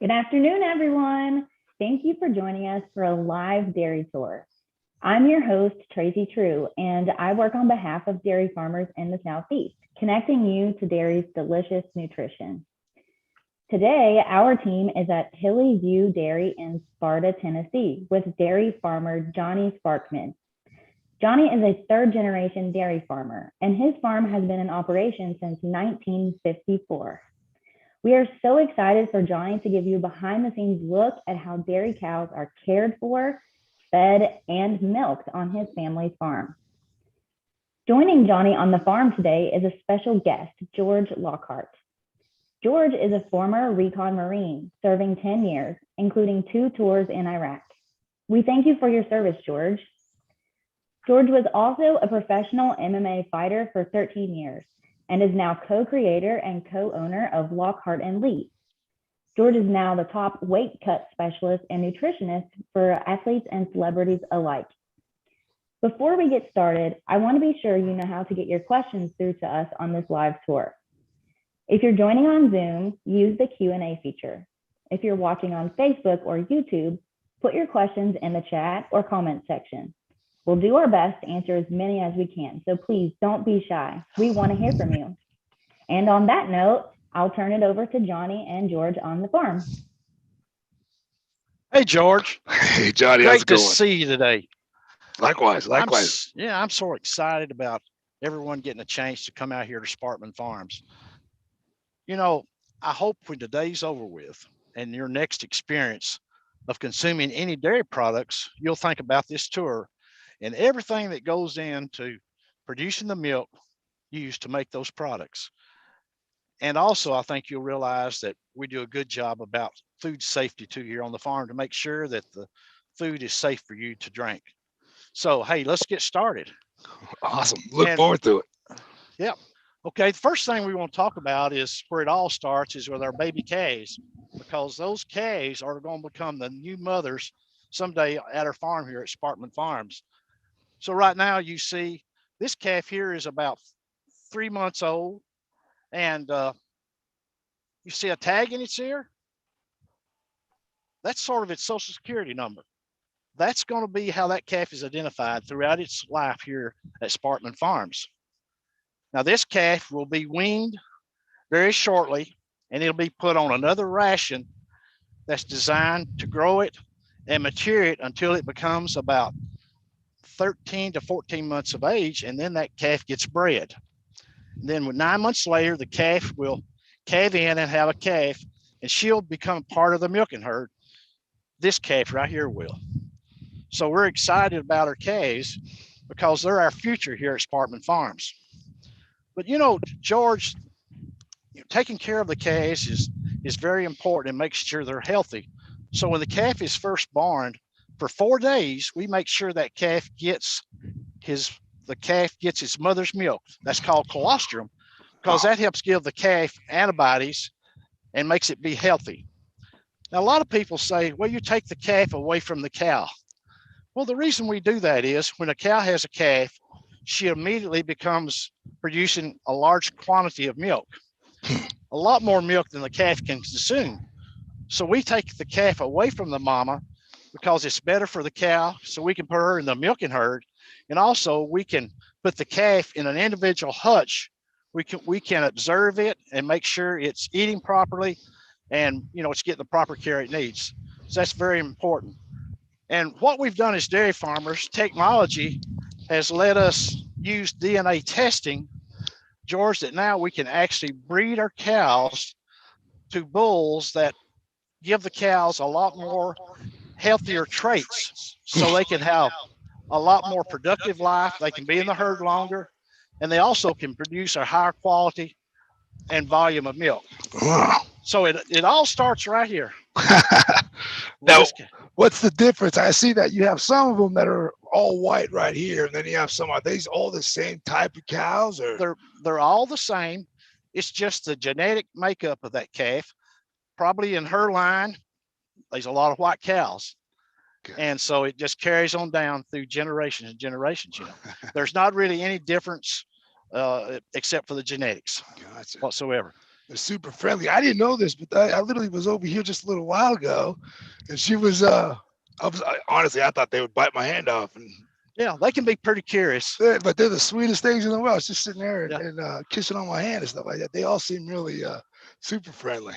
Good afternoon, everyone. Thank you for joining us for a live dairy tour. I'm your host, Tracy True, and I work on behalf of dairy farmers in the Southeast, connecting you to dairy's delicious nutrition. Today, our team is at Hilly View Dairy in Sparta, Tennessee, with dairy farmer Johnny Sparkman. Johnny is a third-generation dairy farmer, and his farm has been in operation since 1954. We are so excited for Johnny to give you a behind the scenes look at how dairy cows are cared for, fed, and milked on his family's farm. Joining Johnny on the farm today is a special guest, George Lockhart. George is a former recon Marine, serving 10 years, including 2 tours in Iraq. We thank you for your service, George. George was also a professional MMA fighter for 13 years and is now co-creator and co-owner of Lockhart and Lee. George is now the top weight cut specialist and nutritionist for athletes and celebrities alike. Before we get started, I want to be sure you know how to get your questions through to us on this live tour. If you're joining on Zoom, use the Q&A feature. If you're watching on Facebook or YouTube, put your questions in the chat or comment section. We'll do our best to answer as many as we can, so please don't be shy. We want to hear from you. And on that note, I'll turn it over to Johnny and George on the farm. Hey, George. Hey, Johnny. How's Great it to going? see you today. Likewise. I'm so excited about everyone getting a chance to come out here to Sparkman Farms. You know, I hope when today's over with and your next experience of consuming any dairy products, you'll think about this tour and everything that goes into producing the milk used to make those products. And also, I think you'll realize that we do a good job about food safety too here on the farm to make sure that the food is safe for you to drink. So, hey, let's get started. Awesome. Look forward to it. Yep. Okay, the first thing we want to talk about is where it all starts is with our baby calves, because those calves are going to become the new mothers someday at our farm here at Sparkman Farms. So right now you see this calf here is about 3 months old, and you see a tag in its ear. That's sort of its social security number. That's going to be how that calf is identified throughout its life here at Sparkman Farms. Now this calf will be weaned very shortly, and it'll be put on another ration that's designed to grow it and mature it until it becomes about 13 to 14 months of age, and then that calf gets bred. And then 9 months later, the calf will calve in and have a calf, and she'll become part of the milking herd. This calf right here will. So we're excited about our calves because they're our future here at Sparkman Farms. But you know, George, taking care of the calves is very important and makes sure they're healthy. So when the calf is first born, for 4 days, we make sure that calf gets its mother's milk. That's called colostrum, because that helps give the calf antibodies and makes it be healthy. Now, a lot of people say, well, you take the calf away from the cow. Well, the reason we do that is when a cow has a calf, she immediately becomes producing a large quantity of milk, a lot more milk than the calf can consume. So we take the calf away from the mama because it's better for the cow, so we can put her in the milking herd. And also we can put the calf in an individual hutch. We can observe it and make sure it's eating properly and it's getting the proper care it needs. So that's very important. And what we've done as dairy farmers, technology has let us use DNA testing, George, that now we can actually breed our cows to bulls that give the cows a lot more healthier traits so they can have a lot more productive life. They can be in the herd longer, and they also can produce a higher quality and volume of milk. Wow. So it all starts right here. Now, what's the difference? I see that you have some of them that are all white right here, and then you have some. Are these all the same type of cows, or they're all the same? It's just the genetic makeup of that calf. Probably in her line, there's a lot of white cows. Okay. And so it just carries on down through generations and generations. There's not really any difference except for the genetics whatsoever. They're super friendly. I didn't know this, but I literally was over here just a little while ago, and she was. Honestly, I thought they would bite my hand off. And yeah, they can be pretty curious. But they're the sweetest things in the world. It's just sitting there and kissing on my hand and stuff like that. They all seem really super friendly.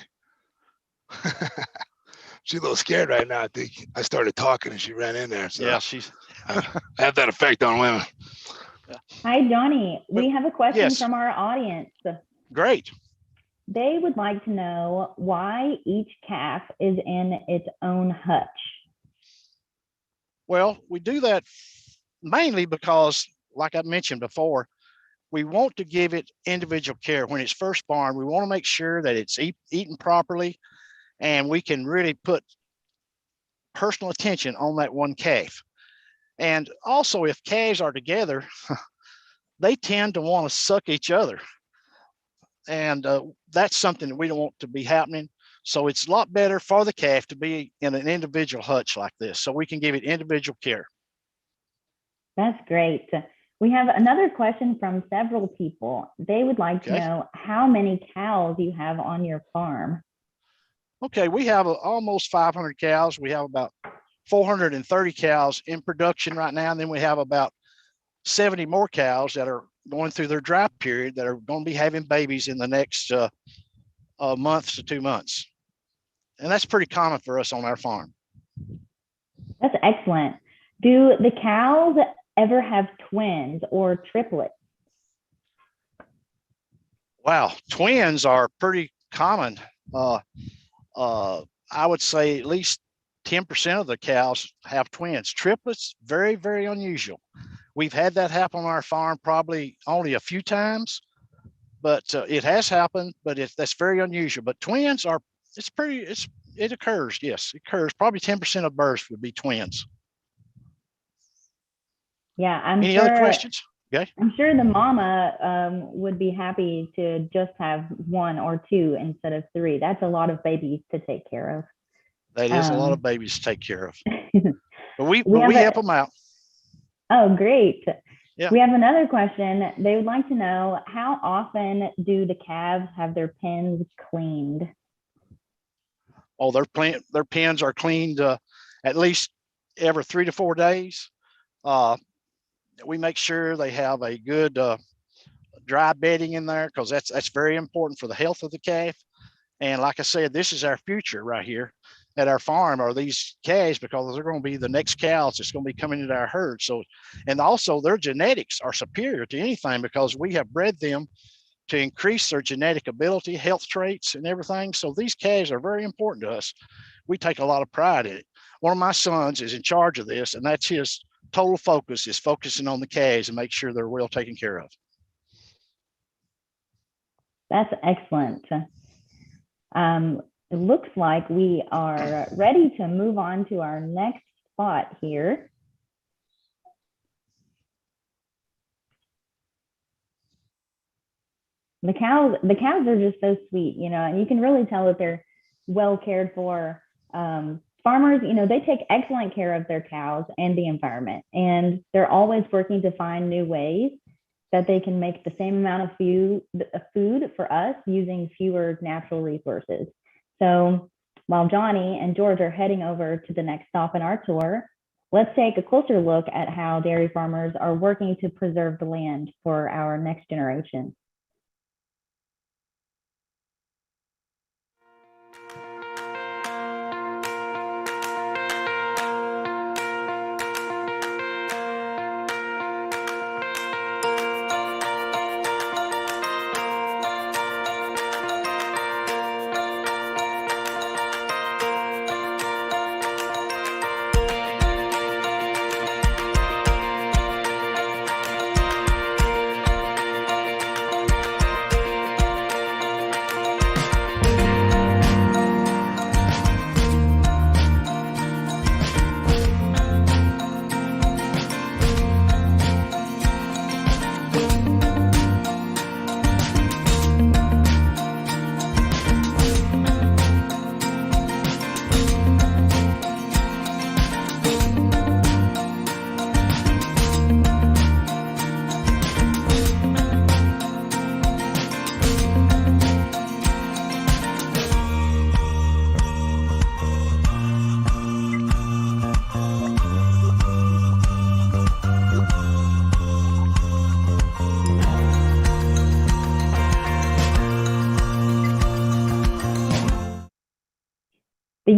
She's a little scared right now. I think I started talking and she ran in there. So yeah, she's. I have that effect on women. Yeah. Hi, Johnny. We have a question from our audience. Great. They would like to know why each calf is in its own hutch. Well, we do that mainly because, like I mentioned before, we want to give it individual care. When it's first born, we want to make sure that it's eaten properly, and we can really put personal attention on that one calf. And also, if calves are together, they tend to want to suck each other. And that's something that we don't want to be happening. So it's a lot better for the calf to be in an individual hutch like this, so we can give it individual care. That's great. We have another question from several people. They would like to know how many cows you have on your farm. Okay, we have almost 500 cows. We have about 430 cows in production right now. And then we have about 70 more cows that are going through their dry period that are going to be having babies in the next month to 2 months. And that's pretty common for us on our farm. That's excellent. Do the cows ever have twins or triplets? Wow, twins are pretty common. I would say at least 10% of the cows have twins. Triplets, very, very unusual. We've had that happen on our farm probably only a few times, but it has happened, but that's very unusual. But twins are, it occurs, yes, it occurs. Probably 10% of births would be twins. Yeah, Any other questions? Okay. I'm sure the mama would be happy to just have 1 or 2 instead of 3. That's a lot of babies to take care of. That is a lot of babies to take care of. But we help them out. Oh, great. Yeah. We have another question. They would like to know, how often do the calves have their pens cleaned? Oh, their pens are cleaned at least every 3 to 4 days. We make sure they have a good dry bedding in there, because that's very important for the health of the calf. And like I said, this is our future right here at our farm, are these calves, because they're going to be the next cows that's going to be coming into our herd. So, and also their genetics are superior to anything, because we have bred them to increase their genetic ability, health traits, and everything. So these calves are very important to us. We take a lot of pride in it. One of my sons is in charge of this, and that's his total focus, is focusing on the calves and make sure they're well taken care of. That's excellent. It looks like we are ready to move on to our next spot here. The cows are just so sweet, you know, and you can really tell that they're well cared for. Farmers, you know, they take excellent care of their cows and the environment, and they're always working to find new ways that they can make the same amount of food for us using fewer natural resources. So while Johnny and George are heading over to the next stop in our tour, let's take a closer look at how dairy farmers are working to preserve the land for our next generation.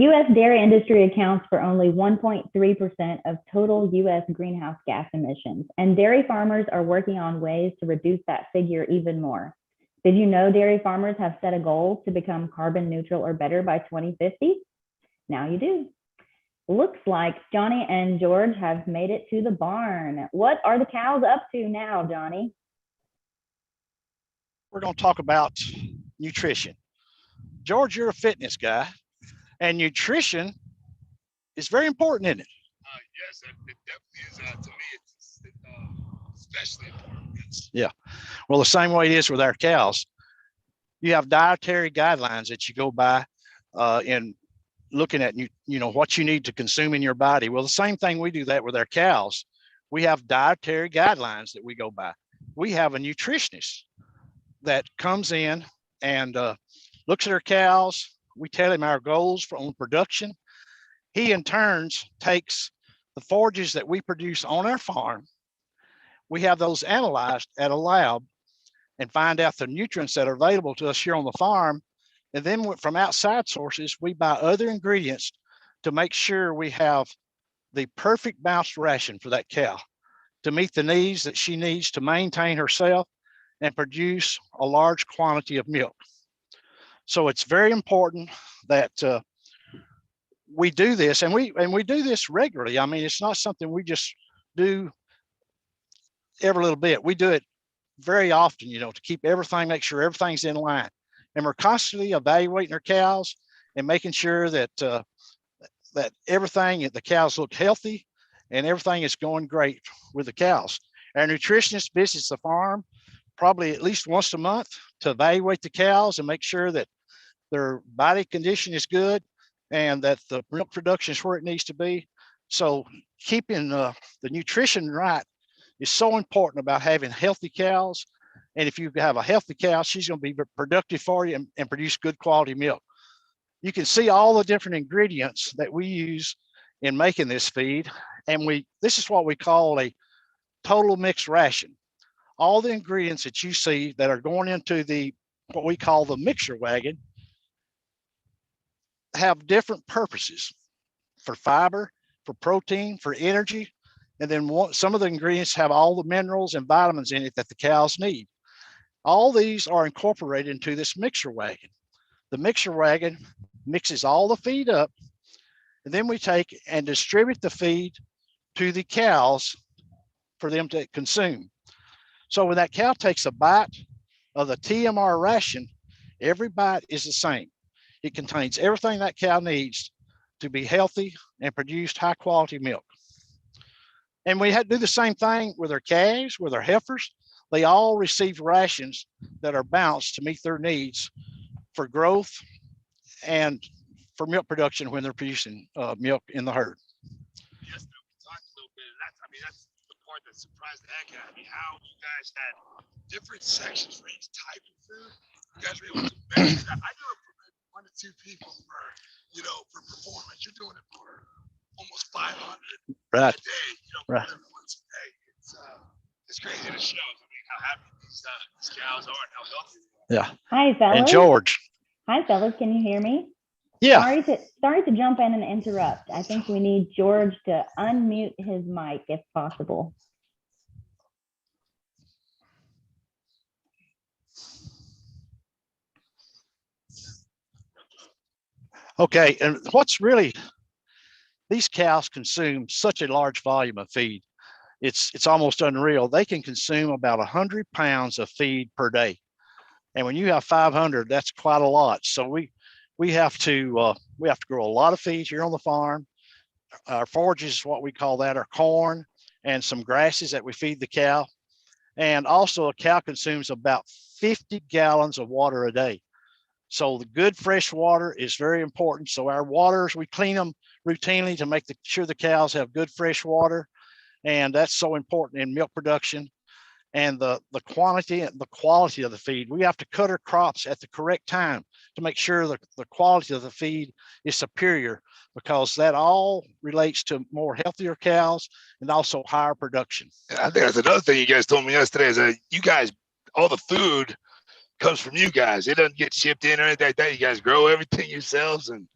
U.S. dairy industry accounts for only 1.3% of total U.S. greenhouse gas emissions, and dairy farmers are working on ways to reduce that figure even more. Did you know dairy farmers have set a goal to become carbon neutral or better by 2050? Now you do. Looks like Johnny and George have made it to the barn. What are the cows up to now, Johnny? We're going to talk about nutrition. George, you're a fitness guy, and nutrition is very important, isn't it? Yes, it definitely is. To me, it's especially important. Yeah. Well, the same way it is with our cows. You have dietary guidelines that you go by in looking at what you need to consume in your body. Well, the same thing, we do that with our cows. We have dietary guidelines that we go by. We have a nutritionist that comes in and looks at our cows. We tell him our goals on production. He in turns takes the forages that we produce on our farm. We have those analyzed at a lab and find out the nutrients that are available to us here on the farm. And then from outside sources, we buy other ingredients to make sure we have the perfect balanced ration for that cow to meet the needs that she needs to maintain herself and produce a large quantity of milk. So it's very important that we do this, and we do this regularly. I mean, it's not something we just do every little bit. We do it very often, to keep everything, make sure everything's in line. And we're constantly evaluating our cows and making sure that that everything, the cows look healthy and everything is going great with the cows. Our nutritionist visits the farm probably at least once a month to evaluate the cows and make sure that their body condition is good and that the milk production is where it needs to be. So keeping the nutrition right is so important about having healthy cows. And if you have a healthy cow, she's going to be productive for you and produce good quality milk. You can see all the different ingredients that we use in making this feed. And this is what we call a total mixed ration. All the ingredients that you see that are going into what we call the mixer wagon have different purposes: for fiber, for protein, for energy. And then some of the ingredients have all the minerals and vitamins in it that the cows need. All these are incorporated into this mixer wagon. The mixer wagon mixes all the feed up, and then we take and distribute the feed to the cows for them to consume. So when that cow takes a bite of the TMR ration, every bite is the same. It contains everything that cow needs to be healthy and produce high quality milk. And we do the same thing with our calves, with our heifers. They all receive rations that are balanced to meet their needs for growth and for milk production when they're producing milk in the herd. Yes, we talked a little bit. That's the part that surprised the heck out of me. How you guys had different sections for each type of food. You guys were able to manage that. I do it for 1 to 2 people for performance. You're doing it for almost 500 right. a day. Right. Everyone's day. It's crazy. It shows. How happy these cows are and how healthy they are. Yeah. Hi, fellas. And George. Hi, fellas. Can you hear me? Yeah. Sorry to jump in and interrupt. I think we need George to unmute his mic if possible. Okay. And these cows consume such a large volume of feed. It's almost unreal. They can consume about 100 pounds of feed per day. And when you have 500, that's quite a lot. So we have to grow a lot of feed here on the farm. Our forages is what we call that, are corn and some grasses that we feed the cow. And also a cow consumes about 50 gallons of water a day. So the good fresh water is very important. So our waters, we clean them routinely to make sure the cows have good fresh water. And that's so important in milk production. And the quantity and the quality of the feed. We have to cut our crops at the correct time to make sure that the quality of the feed is superior, because that all relates to more healthier cows and also higher production. And I think that's another thing you guys told me yesterday, is that you guys, all the food comes from you guys. It doesn't get shipped in or anything like that. You guys grow everything yourselves, and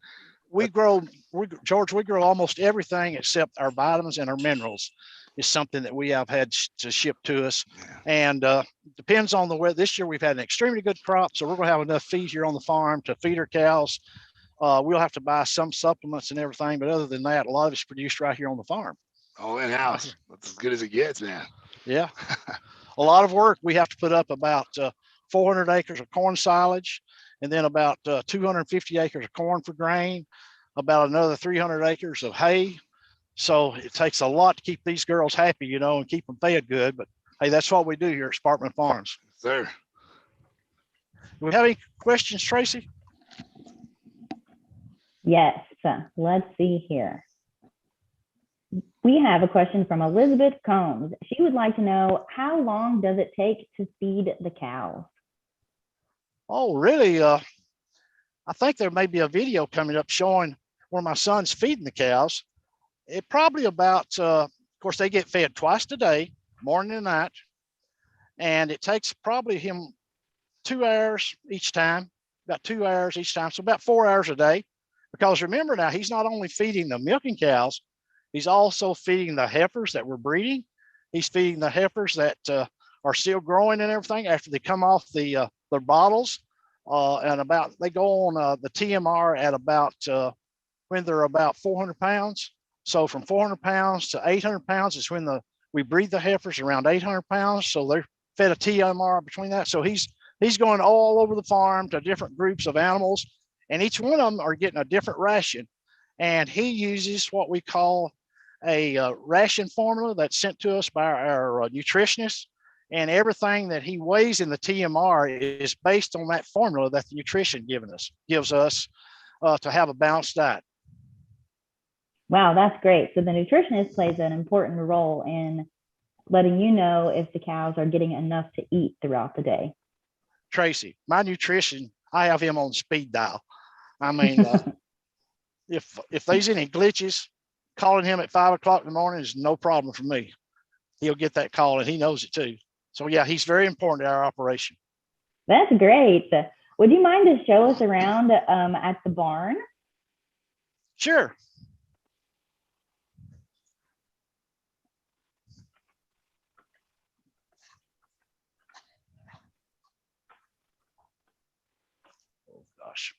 George, we grow almost everything except our vitamins and our minerals is something that we have had to ship to us. And depends on the weather. This year we've had an extremely good crop, so we're going to have enough feed here on the farm to feed our cows. We'll have to buy some supplements and everything, but other than that, a lot of it's produced right here on the farm. Oh, in-house. That's as good as it gets, man. Yeah. A lot of work. We have to put up about 400 acres of corn silage, and then about 250 acres of corn for grain, about another 300 acres of hay. So it takes a lot to keep these girls happy, you know, and keep them fed good. But hey, that's what we do here at Sparkman Farms. Sir. Do we have any questions, Tracy? Yes, let's see here. We have a question from Elizabeth Combs. She would like to know, how long does it take to feed the cows? Oh, really? I think there may be a video coming up showing where my son's feeding the cows. It probably about, of course, they get fed twice a day, morning and night. And it takes probably him 2 hours each time, about 2 hours each time. So about 4 hours a day. Because remember now, he's not only feeding the milking cows, he's also feeding the heifers that we're breeding. He's feeding the heifers that are still growing and everything after they come off their bottles. And they go on the TMR at about when they're about 400 pounds. So from 400 pounds to 800 pounds is when we breed the heifers around 800 pounds. So they're fed a TMR between that. So he's going all over the farm to different groups of animals, and each one of them are getting a different ration. And he uses what we call a ration formula that's sent to us by our nutritionist. And everything that he weighs in the TMR is based on that formula that the nutrition gives us to have a balanced diet. Wow, that's great. So the nutritionist plays an important role in letting you know if the cows are getting enough to eat throughout the day. Tracy, my nutrition, I have him on speed dial. I mean, if there's any glitches, calling him at 5 o'clock in the morning is no problem for me. He'll get that call, and he knows it too. So yeah, he's very important to our operation. That's great. Would you mind to show us around at the barn? Sure. Oh gosh.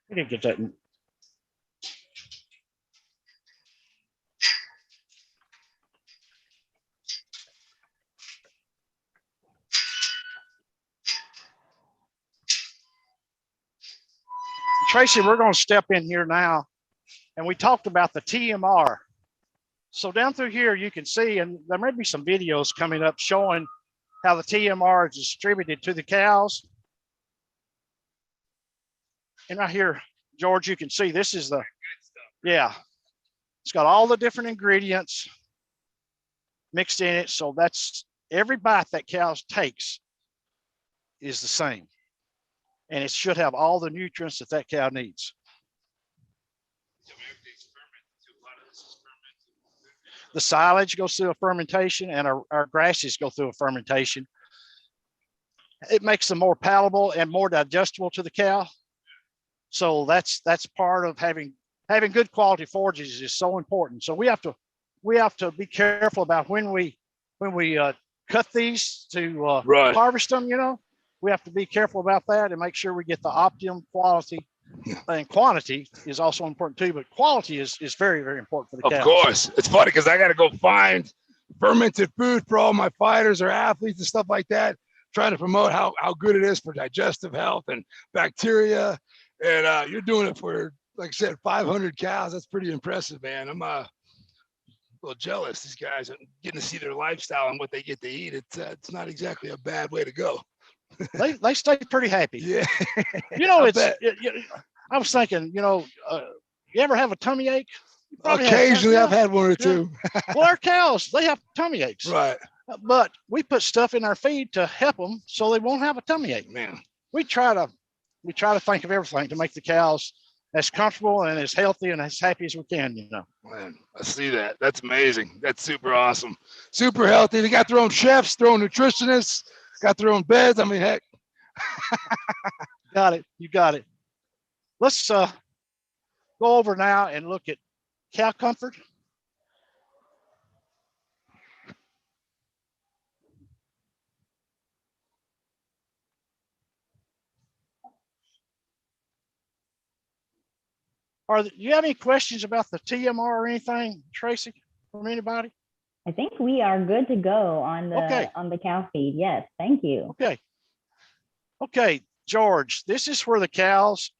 We didn't get that. Tracy, we're going to step in here now, and we talked about the TMR. So down through here, you can see, and there may be some videos coming up showing how the TMR is distributed to the cows. And right here, George, you can see this is yeah, it's got all the different ingredients mixed in it. So that's every bite that cows takes is the same. And it should have all the nutrients that cow needs. The silage goes through a fermentation, and our grasses go through a fermentation. It makes them more palatable and more digestible to the cow. So that's part of having good quality forages is so important. So we have to be careful about when we cut these to harvest them. You know, we have to be careful about that and make sure we get the optimum quality. And quantity is also important too, but quality is very, very important for the cows. Of course. It's funny because I got to go find fermented food for all my fighters or athletes and stuff like that, trying to promote how good it is for digestive health and bacteria. And you're doing it for, like I said, 500 cows. That's pretty impressive, man. I'm a little jealous. These guys are getting to see their lifestyle and what they get to eat. It's not exactly a bad way to go. They stay pretty happy. Yeah. You know, I was thinking, you know, you ever have a tummy ache? Occasionally, I've had one or two. Well, our cows, they have tummy aches. Right. But we put stuff in our feed to help them so they won't have a tummy ache. Man, We try to we try to think of everything to make the cows as comfortable and as healthy and as happy as we can, you know. Man, I see that. That's amazing. That's super awesome. Super healthy. They got their own chefs, their own nutritionists, got their own beds. I mean, heck. Got it. You got it. Let's go over now and look at cow comfort. Do you have any questions about the TMR or anything, Tracy, from anybody? I think we are good to go on the cow feed. Yes, thank you. Okay, George, this is where the cows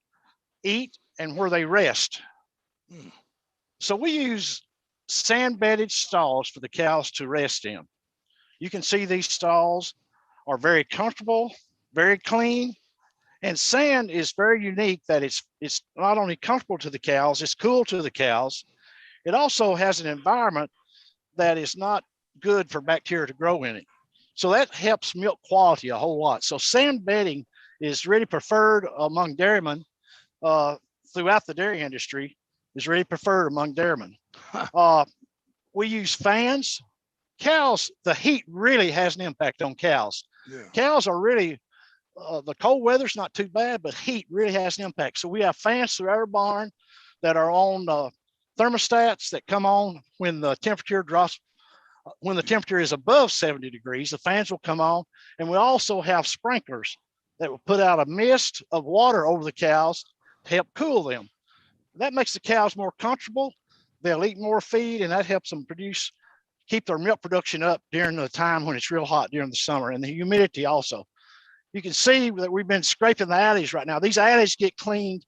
eat and where they rest. So we use sand-bedded stalls for the cows to rest in. You can see these stalls are very comfortable, very clean, and sand is very unique that it's not only comfortable to the cows, it's cool to the cows. It also has an environment that is not good for bacteria to grow in it. So that helps milk quality a whole lot. So sand bedding is really preferred among dairymen throughout the dairy industry, is really preferred among dairymen. We use fans. Cows, the heat really has an impact on cows. Yeah. Cows are really, the cold weather's not too bad, but heat really has an impact. So we have fans throughout our barn that are on thermostats that come on when the temperature drops. When the temperature is above 70 degrees, the fans will come on. And we also have sprinklers that will put out a mist of water over the cows to help cool them. That makes the cows more comfortable. They'll eat more feed, and that helps them keep their milk production up during the time when it's real hot during the summer, and the humidity also. You can see that we've been scraping the alleys right now. These alleys get cleaned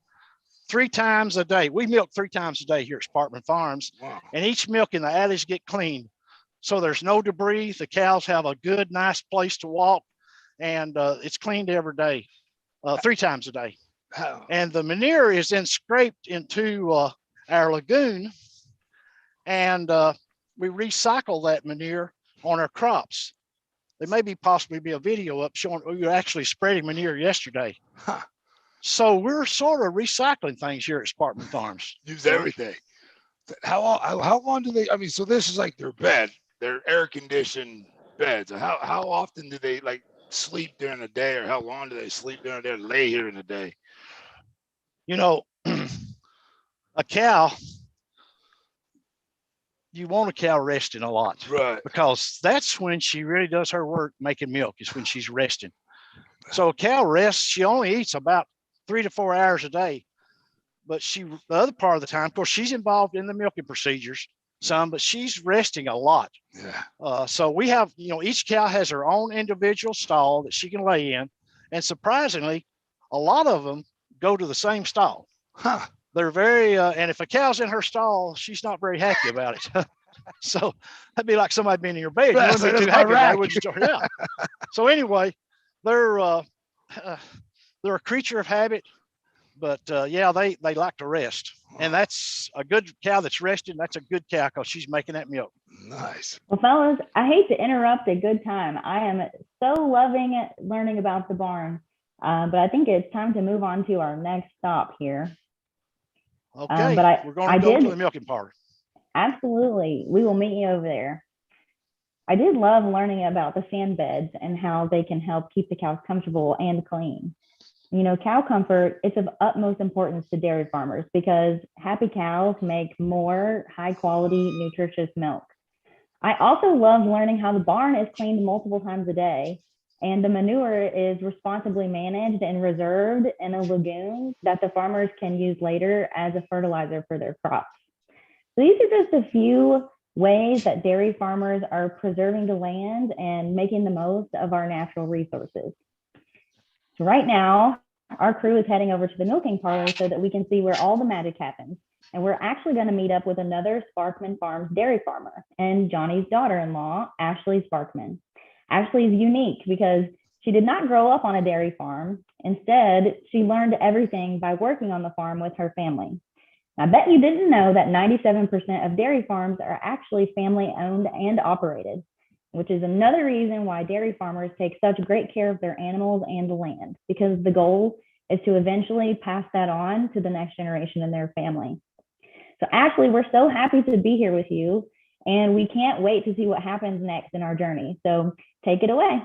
3 times a day. We milk 3 times a day here at Sparkman Farms. Wow. And each milk in the alleys get cleaned. So there's no debris. The cows have a good, nice place to walk, and it's cleaned every day, 3 times a day. Wow. And the manure is then scraped into our lagoon, and we recycle that manure on our crops. There may possibly be a video up showing you actually spreading manure yesterday. Huh. So we're sort of recycling things here at Sparkman Farms. Use everything. How long do they, I mean, so this is like their bed, their air conditioned beds. How often do they like sleep during the day, or how long do they sleep during the day, lay here in the day? You know, a cow, you want a cow resting a lot, Right? Because that's when she really does her work making milk, is when she's resting. So a cow rests, she only eats about 3 to 4 hours a day, but the other part of the time, of course, she's involved in the milking procedures some, but she's resting a lot. Yeah. So we have, each cow has her own individual stall that she can lay in, and surprisingly, a lot of them go to the same stall. Huh. They're very, and if a cow's in her stall, she's not very happy about it. So that'd be like somebody being in your bed. You wouldn't be too happy about it, would you? Yeah. So anyway, they're a creature of habit, but yeah, they like to rest, and that's a good cow that's resting. That's a good cow because she's making that milk. Nice. Well, fellas, I hate to interrupt a good time. I am so loving learning about the barn, but I think it's time to move on to our next stop here. Okay, but we're going to go to the milking parlor. Absolutely. We will meet you over there. I did love learning about the sand beds and how they can help keep the cows comfortable and clean. Cow comfort, it's of utmost importance to dairy farmers because happy cows make more high quality, nutritious milk. I also love learning how the barn is cleaned multiple times a day, and the manure is responsibly managed and reserved in a lagoon that the farmers can use later as a fertilizer for their crops. So these are just a few ways that dairy farmers are preserving the land and making the most of our natural resources. So right now, our crew is heading over to the milking parlor so that we can see where all the magic happens. And we're actually going to meet up with another Sparkman Farms dairy farmer and Johnny's daughter-in-law, Ashley Sparkman. Ashley is unique because she did not grow up on a dairy farm. Instead, she learned everything by working on the farm with her family. I bet you didn't know that 97% of dairy farms are actually family owned and operated, which is another reason why dairy farmers take such great care of their animals and the land, because the goal is to eventually pass that on to the next generation in their family. So Ashley, we're so happy to be here with you, and we can't wait to see what happens next in our journey. So take it away.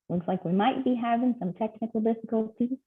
Looks like we might be having some technical difficulties.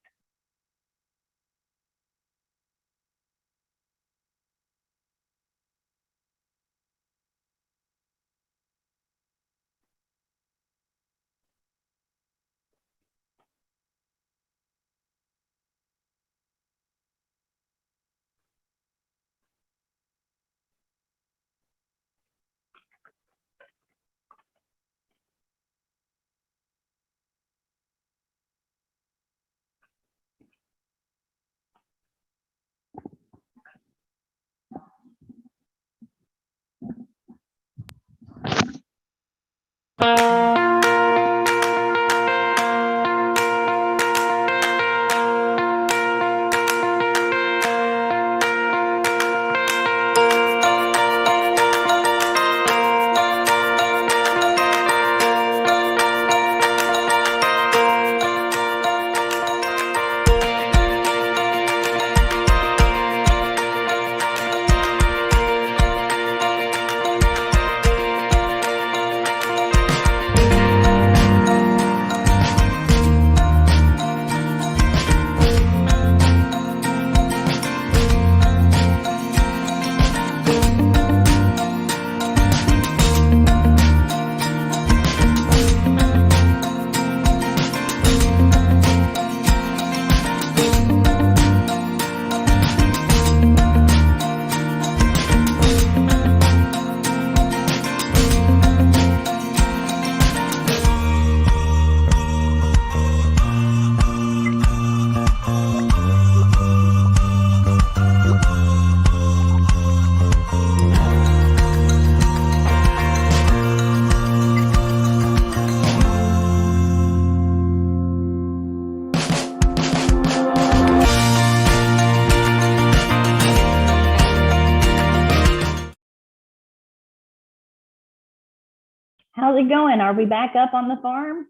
How's it going? Are we back up on the farm?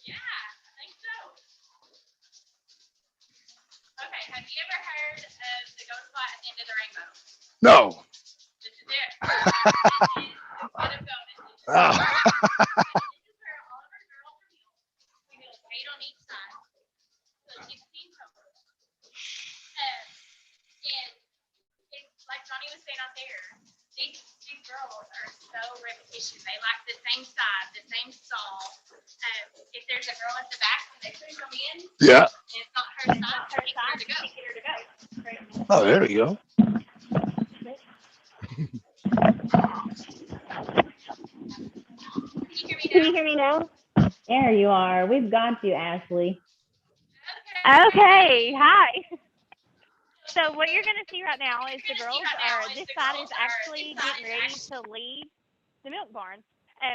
Yeah, I think so. Okay, have you ever heard of the ghost spot at the end of the rainbow? No. This is it. This is the pot of gold. Oh. This is where all of our girls are healed. We do 8 on each side. So 16 total. And it's like Johnny was saying out there, these girls are so repetition. They like the same side, the same stall. If there's a girl at the back and they couldn't come in, Yeah. and it's not her side, take her to go. Oh, there we go. Can you hear me now? There you are. We've got you, Ashley. Okay, hi. So what you're going to see right now is the girls this side is actually getting ready to leave the milk barn.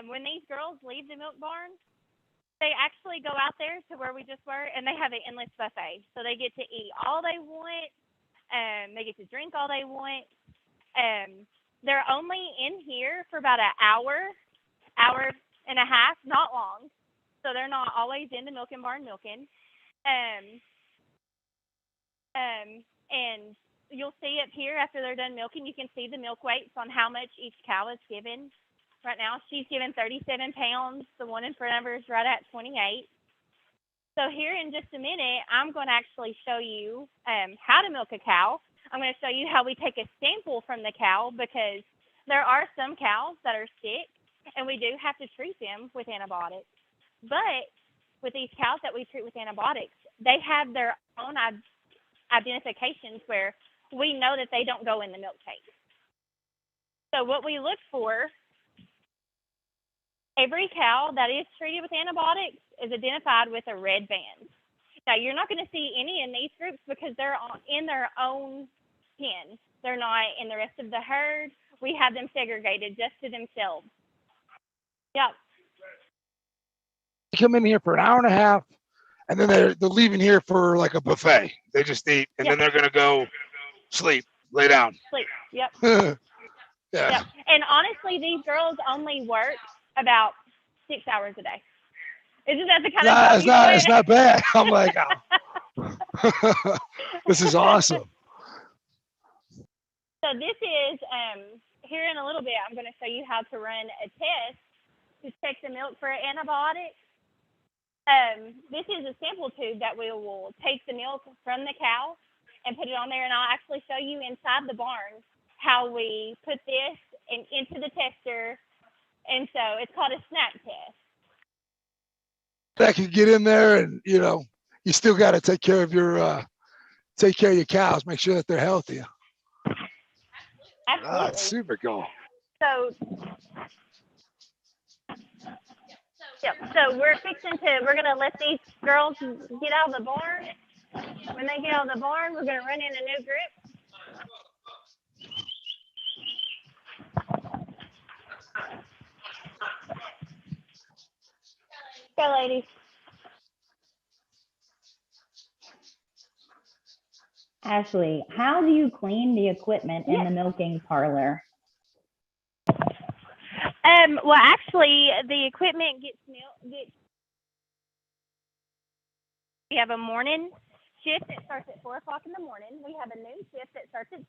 When these girls leave the milk barn, they actually go out there to where we just were, and they have an endless buffet. So they get to eat all they want, they get to drink all they want. They're only in here for about an hour and a half, not long. So they're not always in the milking barn milking. And you'll see up here after they're done milking, you can see the milk weights on how much each cow is given. Right now, she's given 37 pounds. The one in front of her is right at 28. So here in just a minute, I'm going to actually show you how to milk a cow. I'm going to show you how we take a sample from the cow, because there are some cows that are sick, and we do have to treat them with antibiotics. But with these cows that we treat with antibiotics, they have their own identifications where we know that they don't go in the milk tank. So what we look for, every cow that is treated with antibiotics is identified with a red band. Now, you're not going to see any in these groups because they're in their own pen. They're not in the rest of the herd. We have them segregated just to themselves. Yep. You come in here for an hour and a half, and then they're leaving here for like a buffet. They just eat, and then they're gonna go sleep, lay down. Sleep. Yep. Yeah. Yep. And honestly, these girls only work about 6 hours a day. Isn't that the kind of job It's not bad. I'm like, oh. This is awesome. So this is, here in a little bit, I'm going to show you how to run a test to check the milk for antibiotics. This is a sample tube that we will take the milk from the cow and put it on there, and I'll actually show you inside the barn how we put this into the tester, and so it's called a snap test. That can get in there, and you still got to take care of your cows, make sure that they're healthy. Absolutely. That's super cool. So we're gonna let these girls get out of the barn. When they get out of the barn, we're gonna run in a new grip. Go, ladies. Ashley, how do you clean the equipment in the milking parlor? Well, actually, the equipment gets. We have a morning shift that starts at 4 o'clock in the morning. We have a noon shift that starts at 6,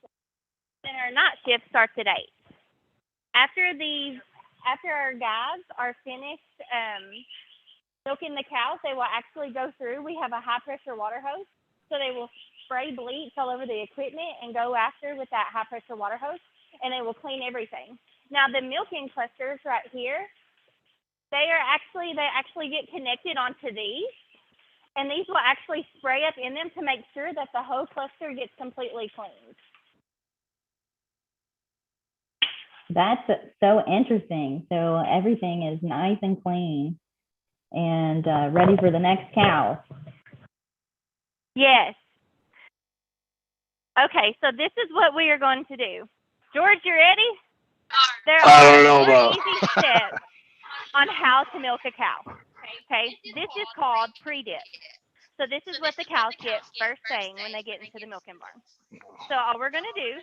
and our night shift starts at 8. After our guys are finished milking the cows, they will actually go through. We have a high pressure water hose, so they will spray bleach all over the equipment and go after with that high pressure water hose, and they will clean everything. Now the milking clusters right here, they actually get connected onto these, and these will actually spray up in them to make sure that the whole cluster gets completely cleaned. That's so interesting. So everything is nice and clean and ready for the next cow. Yes. Okay, so this is what we are going to do. George, you ready? There are 4 easy steps on how to milk a cow. Okay, this is called pre-dip. So this is what the cows get first thing when they get into the milking barn. So all we're going to do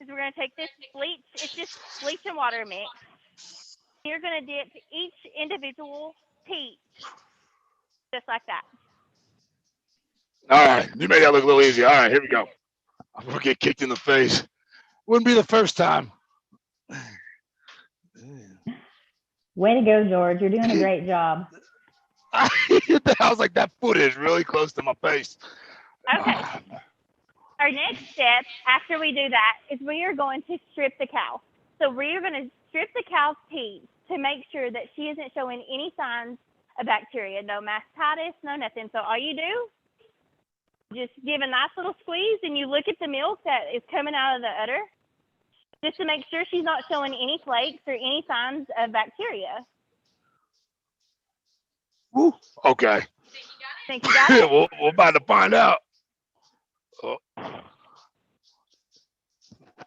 is we're going to take this bleach. It's just bleach and water mix. You're going to dip each individual teat just like that. All right, you made that look a little easy. All right, here we go. I'm gonna get kicked in the face. Wouldn't be the first time. Way to go, George. You're doing a great job. I was like, that foot is really close to my face. Okay. Our next step after we do that is we are going to strip the cow. So we are going to strip the cow's teeth to make sure that she isn't showing any signs of bacteria, no mastitis, no nothing. So all you do, just give a nice little squeeze, and you look at the milk that is coming out of the udder just to make sure she's not showing any flakes or any signs of bacteria. Woo. Okay. Think you got it? We're about to find out. Oh.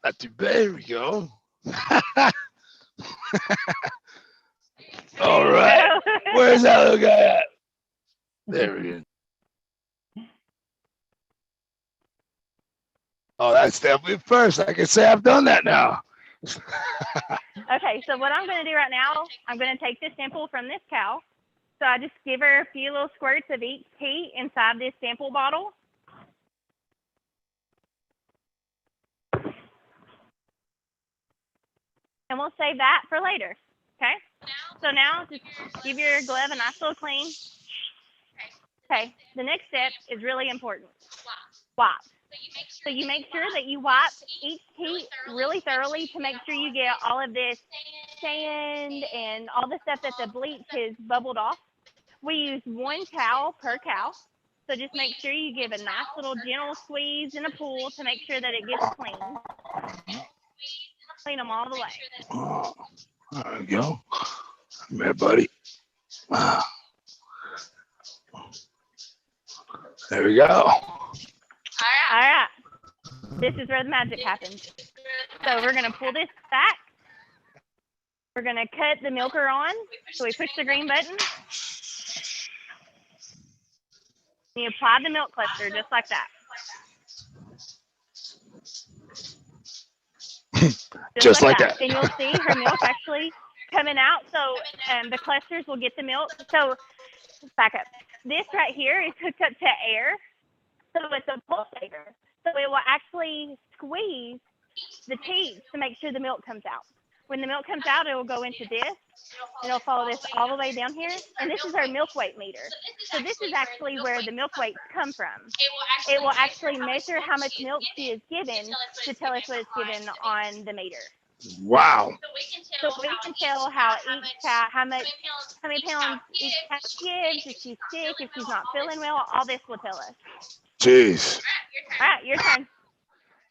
Not too bad. Here we go. All right. Where's that little guy at? There he is. Oh, that's definitely first. I can say I've done that now. Okay, so what I'm going to do right now, I'm going to take this sample from this cow. So I just give her a few little squirts of each teat inside this sample bottle. And we'll save that for later. Okay? So now just give your glove a nice little clean. Okay, the next step is really important. Wipe. So you make sure that you wipe each teat really thoroughly to make sure you get all of this sand and all the stuff that the bleach has bubbled off. We use 1 towel per cow. So just make sure you give a nice little gentle squeeze and a pull to make sure that it gets clean. Clean them all the way. Oh, there we go. Come here, buddy. There we go. All right. This is where the magic happens. So we're going to pull this back. We're going to cut the milker on. So we push the green button. You apply the milk cluster just like that. Just like that. And you'll see her milk actually coming out. So the clusters will get the milk. So back up. This right here is hooked up to air. So it's a pulsator. So it will actually squeeze the teats to make sure the milk comes out. When the milk comes out, it will go into this, and it'll follow this all the way down here. And this is our milk weight meter. So this is actually where the milk weights come from. It will actually measure how much milk she is given to tell us what it's given on the meter. Wow. So we can tell how each cow, how many pounds each cow gives, if she's sick, if she's not feeling well. All this will tell us. Jeez. All right, your turn.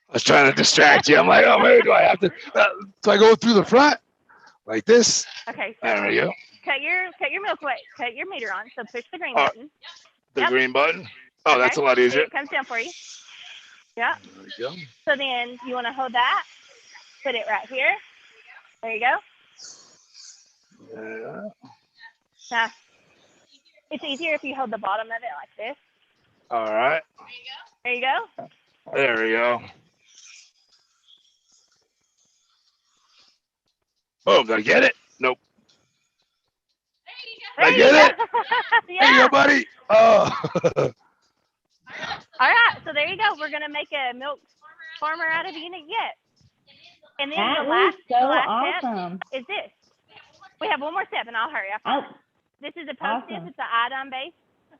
I was trying to distract you. I'm like, oh, maybe do I have to? Do I go through the front like this? Okay. So There we go. cut your milk weight. Cut your meter on. So push the green button. The green button. Oh, that's a lot easier. It comes down for you. Yeah. There we go. So then you want to hold that. Put it right here. There you go. Yeah. Now, it's easier if you hold the bottom of it like this. All right. There you go. There we go. Oh, did I get it? Nope. There I get it. Yeah. There you go, buddy. Oh. All right. So there you go. We're gonna make a milk farmer out of you yet. And then That the was last so step awesome. is this. We have one more step, and I'll hurry. I promise. This is a post-it. Awesome. It's an iodine base,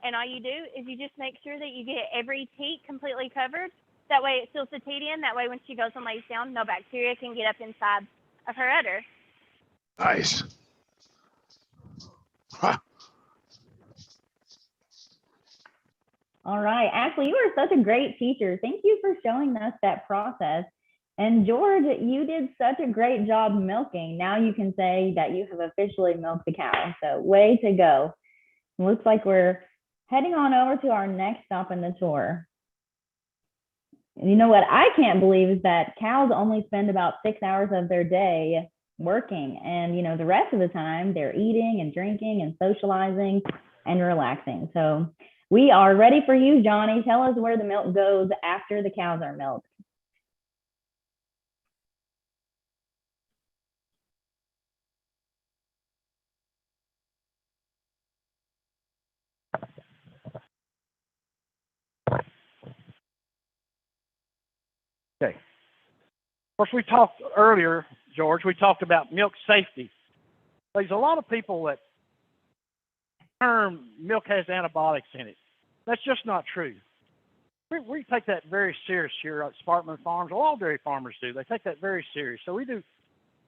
and all you do is you just make sure that you get every teat completely covered. That way it seals the teat in. That way when she goes and lays down, no bacteria can get up inside of her udder. Nice. Huh. All right, Ashley, you are such a great teacher. Thank you for showing us that process. And George, you did such a great job milking. Now you can say that you have officially milked the cow. So way to go. It looks like we're heading on over to our next stop in the tour. And you know what I can't believe is that cows only spend about 6 hours of their day working. And, you know, the rest of the time they're eating and drinking and socializing and relaxing. So we are ready for you, Johnny. Tell us where the milk goes after the cows are milked. Okay. Of course, we talked earlier, George, we talked about milk safety. There's a lot of people that term milk has antibiotics in it. That's just not true. We take that very serious here at Sparkman Farms. All dairy farmers do. They take that very serious. So we do,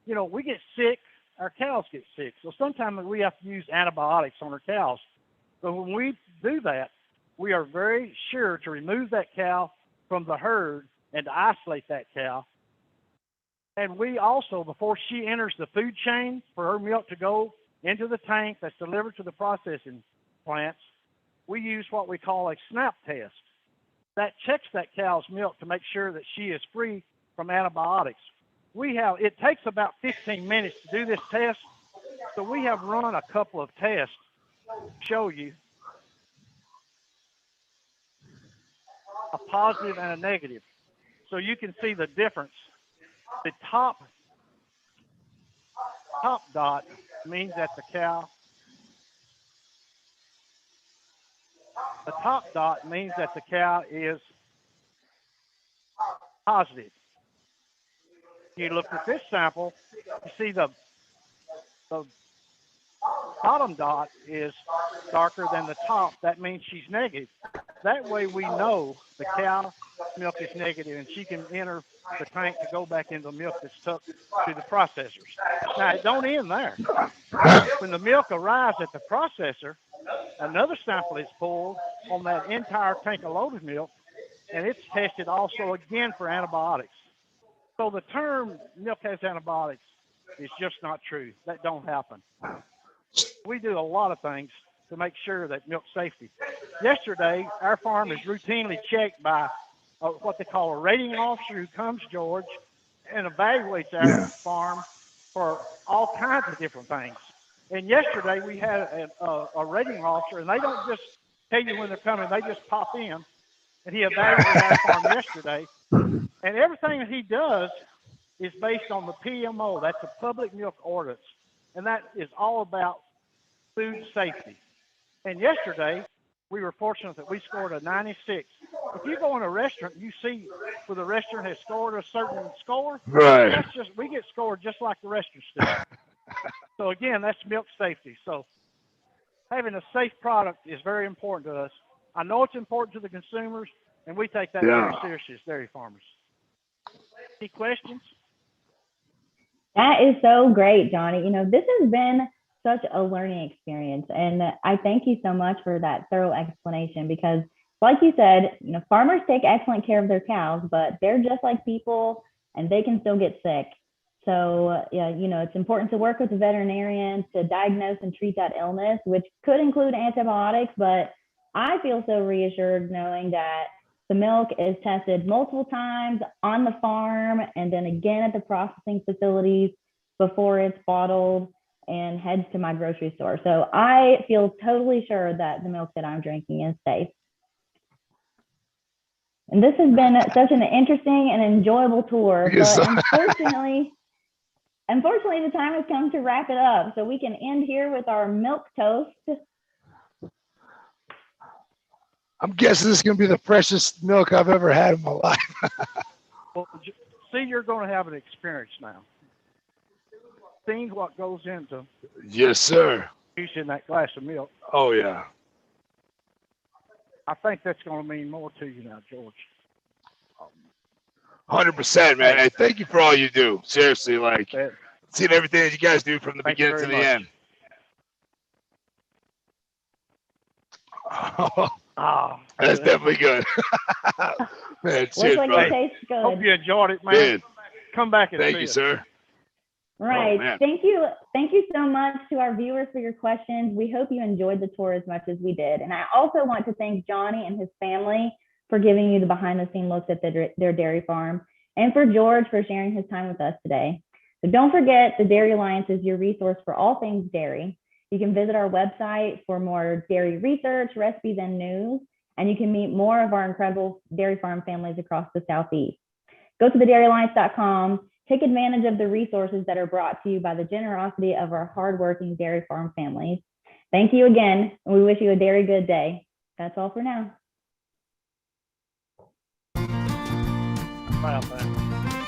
you know, we get sick, our cows get sick. So sometimes we have to use antibiotics on our cows. But when we do that, we are very sure to remove that cow from the herd and to isolate that cow. And we also, before she enters the food chain for her milk to go into the tank that's delivered to the processing plants, we use what we call a SNAP test. That checks that cow's milk to make sure that she is free from antibiotics. It takes about 15 minutes to do this test, so we have run a couple of tests to show you a positive and a negative. So you can see the difference. The top dot means that the cow is positive. You look at this sample, you see the bottom dot is darker than the top. That means she's negative. That way we know the cow milk is negative and she can enter the tank to go back into the milk that's took to the processors. Now, it don't end there. When the milk arrives at the processor, another sample is pulled on that entire tank of loaded milk, and it's tested also again for antibiotics. So the term milk has antibiotics is just not true. That don't happen. We do a lot of things to make sure that milk safety. Yesterday, our farm is routinely checked by what they call a rating officer who comes, George, and evaluates our farm for all kinds of different things. And yesterday we had a rating officer, and they don't just tell you when they're coming. They just pop in, and he evaluated our farm yesterday. And everything that he does is based on the PMO. That's a public milk ordinance, and that is all about food safety. And yesterday, we were fortunate that we scored a 96. If you go in a restaurant, you see where the restaurant has scored a certain score. Right. That's just, we get scored just like the restaurants do. So again, that's milk safety. So having a safe product is very important to us. I know it's important to the consumers, and we take that very seriously as dairy farmers. Any questions? That is so great, Johnny. You know, this has been such a learning experience, and I thank you so much for that thorough explanation, because like you said, you know, farmers take excellent care of their cows, but they're just like people and they can still get sick. So, yeah, you know, it's important to work with the veterinarian to diagnose and treat that illness, which could include antibiotics, but I feel so reassured knowing that the milk is tested multiple times on the farm and then again at the processing facilities before it's bottled and heads to my grocery store. So I feel totally sure that the milk that I'm drinking is safe. And this has been such an interesting and enjoyable tour, Yes. but unfortunately, the time has come to wrap it up. So we can end here with our milk toast. I'm guessing this is going to be the freshest milk I've ever had in my life. Well, see, you're going to have an experience now. Seeing what goes into Yes, sir. using that glass of milk, Oh, yeah. I think that's going to mean more to you now, George. 100%, man. Hey, thank you for all you do. Seriously, like, That- seeing everything that you guys do from the Thank you beginning to very the much. end. Ah, That's good. definitely good. Man, Looks cheers, like brother. it tastes Hope good. you enjoyed it, man. Man, Come back and thank see you, us. sir. Right. man. Thank you. Thank you so much to our viewers for your questions. We hope you enjoyed the tour as much as we did. And I also want to thank Johnny and his family for giving you the behind the scene looks at their dairy farm, and for George for sharing his time with us today. So don't forget, the Dairy Alliance is your resource for all things dairy. You can visit our website for more dairy research, recipes, and news, and you can meet more of our incredible dairy farm families across the Southeast. Go to thedairyalliance.com. Take advantage of the resources that are brought to you by the generosity of our hardworking dairy farm families. Thank you again, and we wish you a dairy good day. That's all for now. Wow, man.